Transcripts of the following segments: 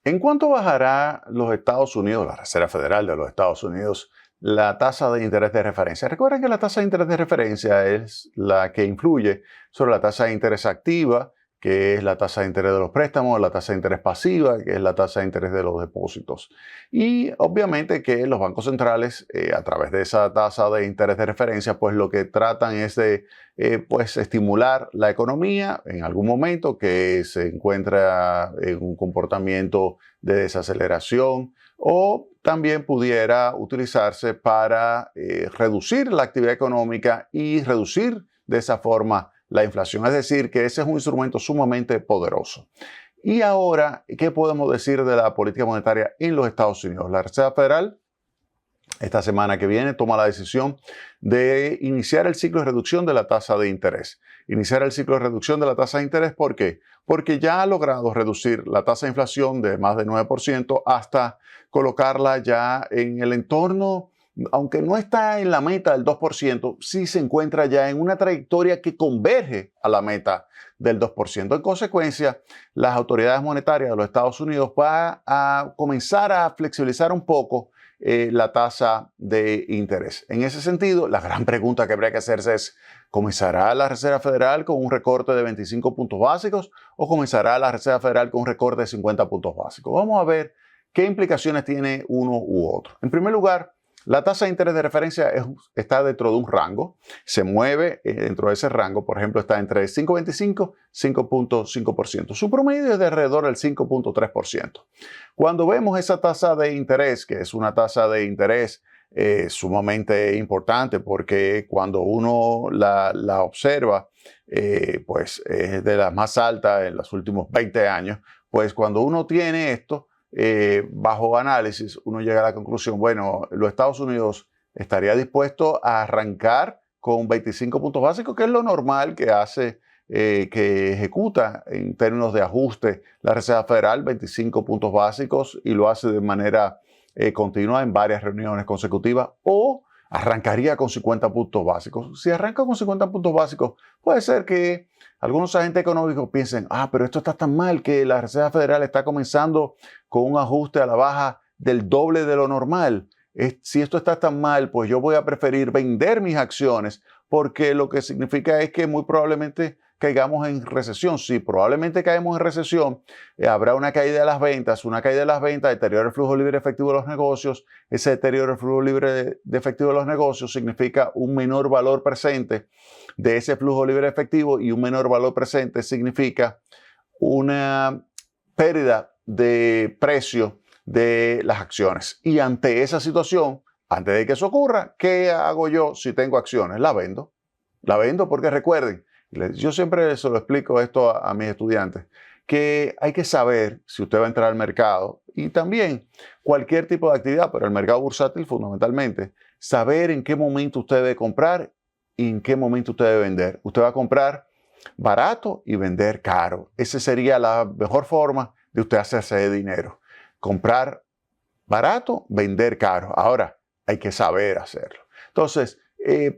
¿En cuánto bajará los Estados Unidos, la Reserva Federal de los Estados Unidos, la tasa de interés de referencia? Recuerden que la tasa de interés de referencia es la que influye sobre la tasa de interés activa, que es la tasa de interés de los préstamos, la tasa de interés pasiva, que es la tasa de interés de los depósitos. Y obviamente que los bancos centrales, a través de esa tasa de interés de referencia, pues lo que tratan es de pues estimular la economía en algún momento que se encuentra en un comportamiento de desaceleración, o también pudiera utilizarse para reducir la actividad económica y reducir de esa forma la inflación. Es decir, que ese es un instrumento sumamente poderoso. Y ahora, ¿qué podemos decir de la política monetaria en los Estados Unidos? La Reserva Federal esta semana que viene toma la decisión de iniciar el ciclo de reducción de la tasa de interés. Iniciar el ciclo de reducción de la tasa de interés, ¿por qué? Porque ya ha logrado reducir la tasa de inflación de más del 9% hasta colocarla ya en el entorno, aunque no está en la meta del 2%, sí se encuentra ya en una trayectoria que converge a la meta del 2%. En consecuencia, las autoridades monetarias de los Estados Unidos van a comenzar a flexibilizar un poco la tasa de interés. En ese sentido, la gran pregunta que habría que hacerse es: ¿comenzará la Reserva Federal con un recorte de 25 puntos básicos o comenzará la Reserva Federal con un recorte de 50 puntos básicos? Vamos a ver qué implicaciones tiene uno u otro. En primer lugar, la tasa de interés de referencia está dentro de un rango, se mueve dentro de ese rango. Por ejemplo, está entre 5.25 y 5.5%. Su promedio es de alrededor del 5.3%. Cuando vemos esa tasa de interés, que es una tasa de interés sumamente importante, porque cuando uno la observa, pues es de las más altas en los últimos 20 años, pues cuando uno tiene esto, bajo análisis, uno llega a la conclusión: bueno, los Estados Unidos estaría dispuesto a arrancar con 25 puntos básicos, que es lo normal que hace, que ejecuta en términos de ajuste la Reserva Federal, 25 puntos básicos, y lo hace de manera continua en varias reuniones consecutivas, o arrancaría con 50 puntos básicos. Si arranca con 50 puntos básicos, puede ser que algunos agentes económicos piensen: pero esto está tan mal que la Reserva Federal está comenzando con un ajuste a la baja del doble de lo normal. Si esto está tan mal, pues yo voy a preferir vender mis acciones, porque lo que significa es que muy probablemente caigamos en recesión. Sí, probablemente caemos en recesión, habrá una caída de las ventas. Una caída de las ventas deteriora el flujo libre efectivo de los negocios. Ese deterioro del flujo libre de efectivo de los negocios significa un menor valor presente de ese flujo libre efectivo, y un menor valor presente significa una pérdida de precio de las acciones. Y ante esa situación, antes de que eso ocurra, ¿qué hago yo si tengo acciones? La vendo. La vendo porque recuerden, yo siempre se lo explico esto a mis estudiantes, que hay que saber si usted va a entrar al mercado, y también cualquier tipo de actividad, pero el mercado bursátil fundamentalmente, saber en qué momento usted debe comprar y en qué momento usted debe vender. Usted va a comprar barato y vender caro. Esa sería la mejor forma de usted hacerse de dinero. Comprar barato, vender caro. Ahora, hay que saber hacerlo. Entonces,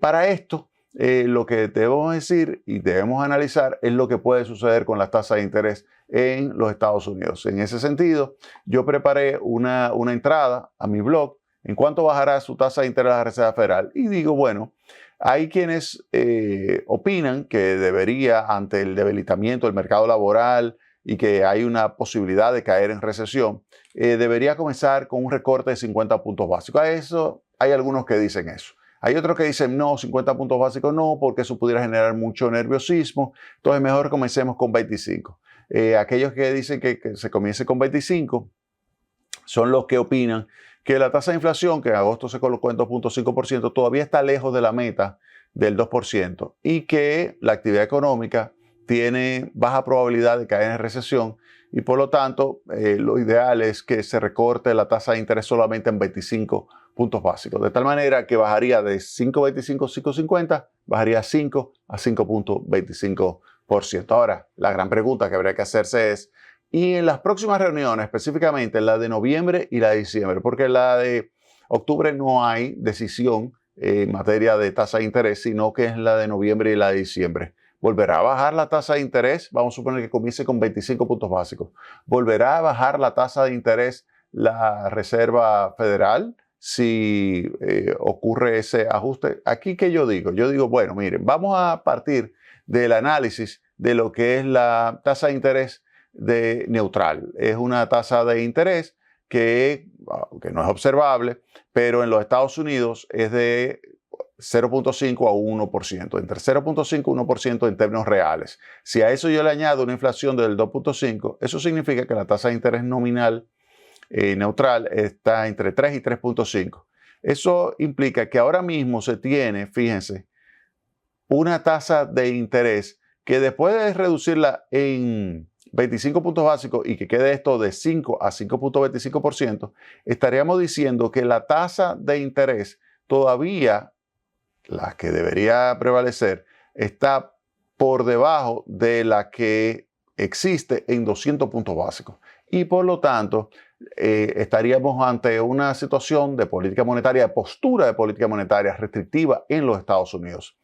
para esto, lo que debemos decir y debemos analizar es lo que puede suceder con las tasas de interés en los Estados Unidos. En ese sentido, yo preparé una entrada a mi blog: ¿en cuánto bajará su tasa de interés de la Reserva Federal? Y digo, bueno, hay quienes opinan que debería, ante el debilitamiento del mercado laboral y que hay una posibilidad de caer en recesión, debería comenzar con un recorte de 50 puntos básicos. A eso hay algunos que dicen eso. Hay otros que dicen: no, 50 puntos básicos no, porque eso pudiera generar mucho nerviosismo, entonces mejor comencemos con 25. Aquellos que dicen que se comience con 25 son los que opinan que la tasa de inflación, que en agosto se colocó en 2.5%, todavía está lejos de la meta del 2%, y que la actividad económica tiene baja probabilidad de caer en recesión, y por lo tanto lo ideal es que se recorte la tasa de interés solamente en 25 puntos básicos, de tal manera que bajaría de 5.25 a 5.50, bajaría 5 a 5.25%. Ahora, la gran pregunta que habría que hacerse es: y en las próximas reuniones, específicamente la de noviembre y la de diciembre, porque la de octubre no hay decisión en materia de tasa de interés, sino que es la de noviembre y la de diciembre. volverá a bajar la tasa de interés, vamos a suponer que comience con 25 puntos básicos, volverá a bajar la tasa de interés la Reserva Federal si ocurre ese ajuste. Aquí, ¿qué yo digo? Yo digo, bueno, miren, vamos a partir del análisis de lo que es la tasa de interés neutral. Es una tasa de interés que no es observable, pero en los Estados Unidos es de 0.5 a 1%, entre 0.5 y 1% en términos reales. Si a eso yo le añado una inflación del 2.5, eso significa que la tasa de interés nominal neutral está entre 3 y 3.5. Eso implica que ahora mismo se tiene, fíjense, una tasa de interés que después de reducirla en 25 puntos básicos y que quede esto de 5 a 5.25%, estaríamos diciendo que la tasa de interés todavía, la que debería prevalecer, está por debajo de la que existe en 200 puntos básicos. Y por lo tanto, estaríamos ante una situación de política monetaria, de postura de política monetaria restrictiva en los Estados Unidos.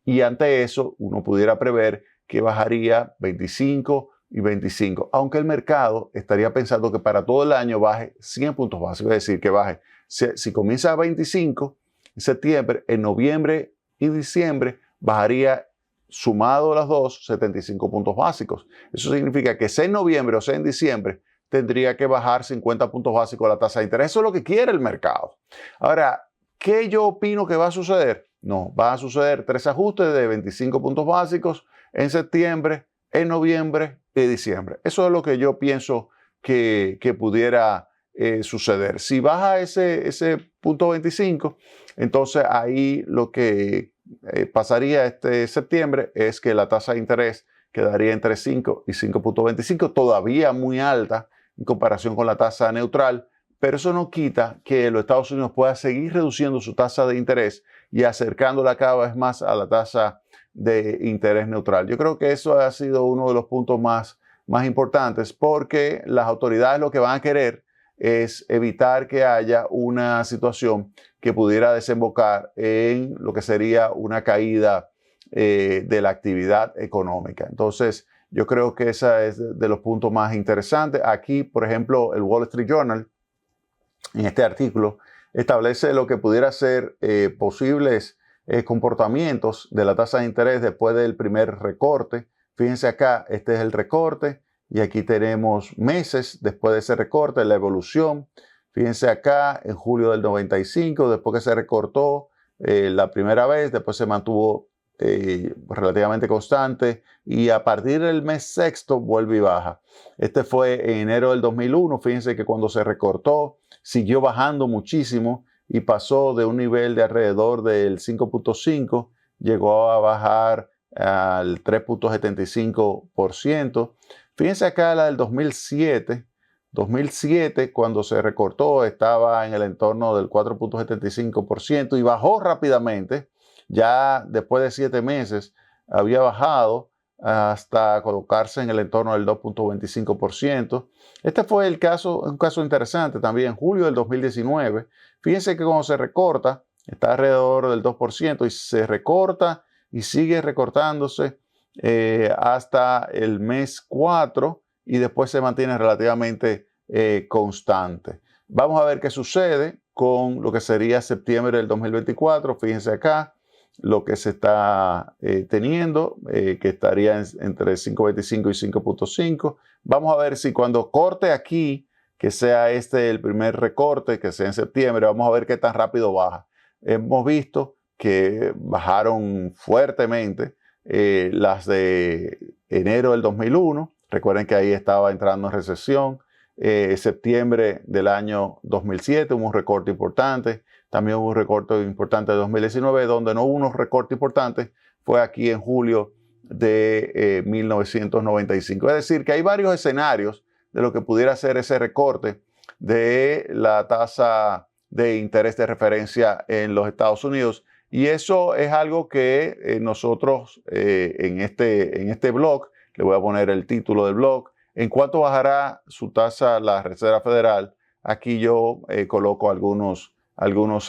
Y ante eso, uno pudiera prever que bajaría 25 y 25, aunque el mercado estaría pensando que para todo el año baje 100 puntos básicos, es decir, que baje, si comienza a 25 en septiembre, en noviembre y diciembre bajaría, sumado las dos, 75 puntos básicos. Eso significa que sea en noviembre o sea en diciembre, tendría que bajar 50 puntos básicos la tasa de interés. Eso es lo que quiere el mercado. Ahora, ¿qué yo opino que va a suceder? No, van a suceder 3 ajustes de 25 puntos básicos en septiembre, en noviembre y diciembre. Eso es lo que yo pienso que pudiera suceder. Si baja ese punto 25, entonces ahí lo que pasaría este septiembre es que la tasa de interés quedaría entre 5 y 5.25, todavía muy alta en comparación con la tasa neutral, pero eso no quita que los Estados Unidos pueda seguir reduciendo su tasa de interés y acercándola cada vez más a la tasa de interés neutral. Yo creo que eso ha sido uno de los puntos más importantes, porque las autoridades lo que van a querer es evitar que haya una situación que pudiera desembocar en lo que sería una caída de la actividad económica. Entonces, yo creo que ese es de los puntos más interesantes. Aquí, por ejemplo, el Wall Street Journal, en este artículo, establece lo que pudiera ser posibles comportamientos de la tasa de interés después del primer recorte. Fíjense acá, este es el recorte y aquí tenemos meses después de ese recorte, la evolución. Fíjense acá, en julio del 95, después que se recortó la primera vez, después se mantuvo relativamente constante y a partir del mes sexto vuelve y baja. Este fue en enero del 2001. Fíjense que cuando se recortó siguió bajando muchísimo y pasó de un nivel de alrededor del 5.5, llegó a bajar al 3.75%. Fíjense acá la del 2007. 2007, cuando se recortó, estaba en el entorno del 4.75% y bajó rápidamente. Ya después de 7 meses había bajado hasta colocarse en el entorno del 2.25%. Este fue un caso interesante también en julio del 2019. Fíjense que cuando se recorta, está alrededor del 2% y se recorta y sigue recortándose hasta el mes 4 y después se mantiene relativamente constante. Vamos a ver qué sucede con lo que sería septiembre del 2024. Fíjense acá lo que se está teniendo, que estaría entre 5.25 y 5.5. Vamos a ver si cuando corte aquí, que sea este el primer recorte, que sea en septiembre, vamos a ver qué tan rápido baja. Hemos visto que bajaron fuertemente las de enero del 2001. Recuerden que ahí estaba entrando en recesión. Septiembre del año 2007 hubo un recorte importante. También hubo un recorte importante de 2019, donde no hubo unos recortes importantes, fue aquí en julio de 1995. Es decir, que hay varios escenarios de lo que pudiera ser ese recorte de la tasa de interés de referencia en los Estados Unidos. Y eso es algo que nosotros en este blog, le voy a poner el título del blog, ¿en cuánto bajará su tasa la Reserva Federal? Aquí yo coloco algunos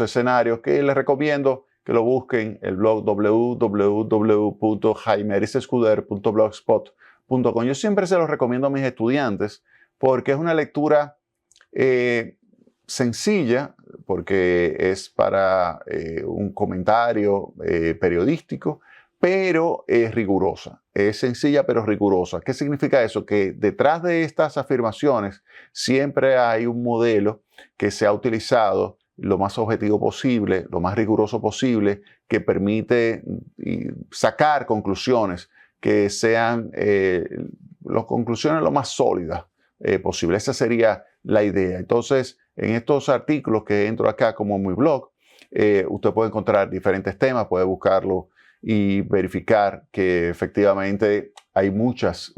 escenarios que les recomiendo que lo busquen, el blog www.jaimerisescuder.blogspot.com. Yo siempre se los recomiendo a mis estudiantes porque es una lectura sencilla, porque es para un comentario periodístico, pero es rigurosa. Es sencilla pero rigurosa. ¿Qué significa eso? Que detrás de estas afirmaciones siempre hay un modelo que se ha utilizado lo más objetivo posible, lo más riguroso posible, que permite sacar conclusiones que sean las conclusiones lo más sólidas posible. Esa sería la idea. Entonces, en estos artículos que entro acá como en mi blog, usted puede encontrar diferentes temas, puede buscarlo y verificar que efectivamente hay muchos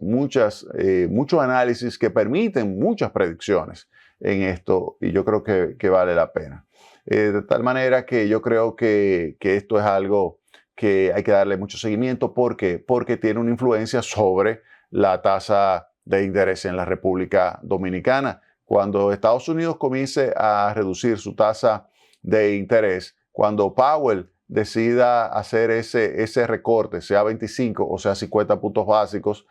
análisis que permiten muchas predicciones en esto y yo creo que vale la pena. De tal manera que yo creo que esto es algo que hay que darle mucho seguimiento. ¿Por qué? Porque tiene una influencia sobre la tasa de interés en la República Dominicana. Cuando Estados Unidos comience a reducir su tasa de interés, cuando Powell decida hacer ese recorte, sea 25 o sea 50 puntos básicos,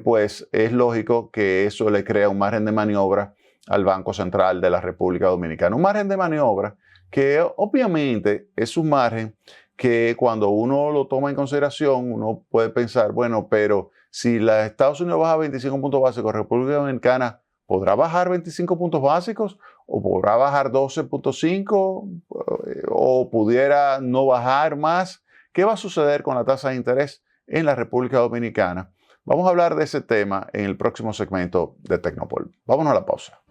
pues es lógico que eso le crea un margen de maniobra al Banco Central de la República Dominicana. Un margen de maniobra que obviamente es un margen que cuando uno lo toma en consideración, uno puede pensar, bueno, pero si los Estados Unidos baja 25 puntos básicos, República Dominicana ¿podrá bajar 25 puntos básicos? ¿O podrá bajar 12.5? ¿O pudiera no bajar más? ¿Qué va a suceder con la tasa de interés en la República Dominicana? Vamos a hablar de ese tema en el próximo segmento de Tecnopol. Vámonos a la pausa.